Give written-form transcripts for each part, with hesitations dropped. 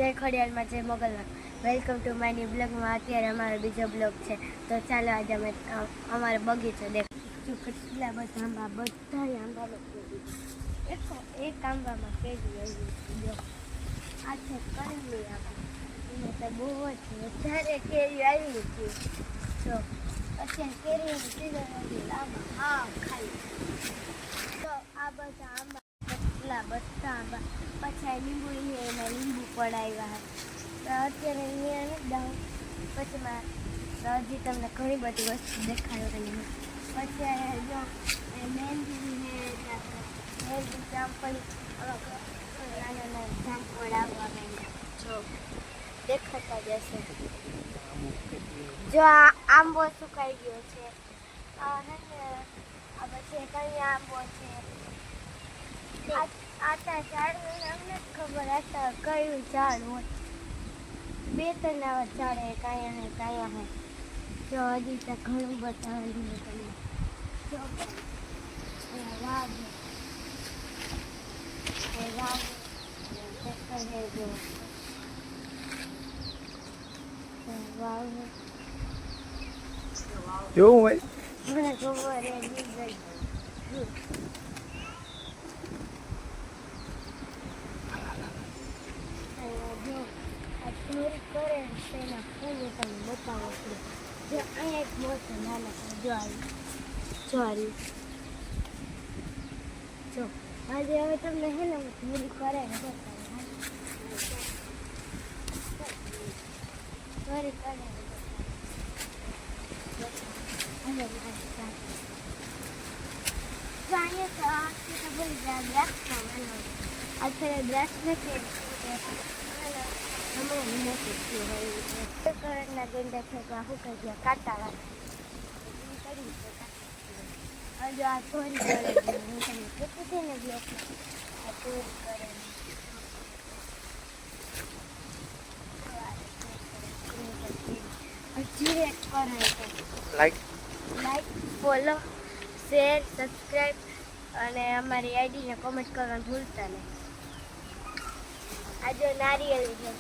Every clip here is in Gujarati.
જય ખોડિયારમાં જય મોગલમાં વેલકમ ટુ માય ન્યુ બ્લોગમાં અત્યારે અમારો બીજો બ્લોગ છે તો ચાલો આજે અમે અમારો બગીચો દેખો કેટલા બધા આંબા એક આંબામાં કેરી આવી આ છે કલમી આંબા એમાં તો બહુ જ વધારે કેરી આવી હતી તો અત્યારે કેરીની સીઝન હતી આંબા હા ખાલી તો આ બધા આંબા કેટલા બધા આંબા પછી લીંબુ એમાં લીંબુ પડાવ્યા તો અત્યારે અહીંયા નથી દઉં પછી હજી તમને ઘણી બધી વસ્તુ દેખાડવાની પછી જો મહેંદી મહેંદી જામફળ નાના નાના જામફળ આવવા માંડ્યા જો દેખાતા જશે જો આ આંબો સુકાઈ ગયો છે આ પછી કઈ આંબો છે આતા ઝાડ અમને જ ખબર આતા કયું ઝાડ હોય બે ત્રણ આવા ઝાડ હે કાયા હે જો હજી તો ઘણું બતાવ્યું તમને જો વાવ જો વાવ જોવું હોય મને ખબર હે ચોરી કરે તેના ફૂલો તમે બતાવો છો જો અહીંયા એક મોટું નાના જો આવી જો આજે હવે તમને હે ને ચોરી કરે ચોરી કરે અહીંયા તો બોલી દ્રાક્ષ અત્યારે દ્રાક્ષ નથી કલરના ગંડા ફેંકવા શું કહી ગયા કાંટા હજુ આ ચોરી કરે હું તમને કેટલી છે ને બ્લોક આ ચોરી કરે હજી એક કરે લાઈક ફોલો શેર સબસ્ક્રાઈબ અને અમારી આઈડીને કોમેન્ટ કરવાનું ભૂલતા નહીં આજે નારિયેલ છે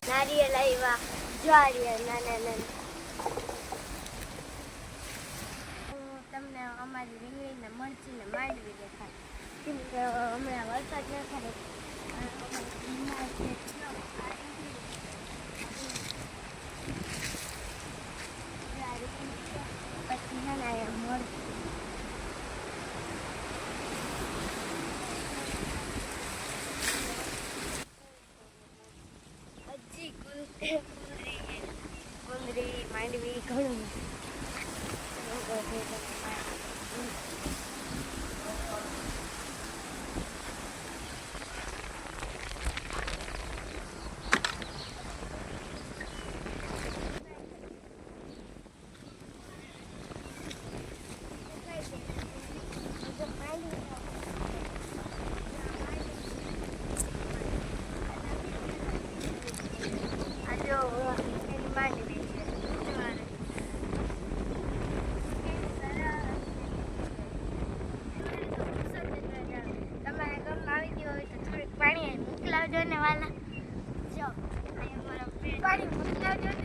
નારિયેલ આવ્યા જ્વારિયા નાના તમને અમારી રીંગણીને મરચીને માંડવી દેખાય કેમ કે હમણાં વરસાદ ન થાય પછી નાના મરચી કુંદરી માંડવી ઘણું પાણી મોકલાવજો ને વાલા જો પાણી મોકલાવજો ને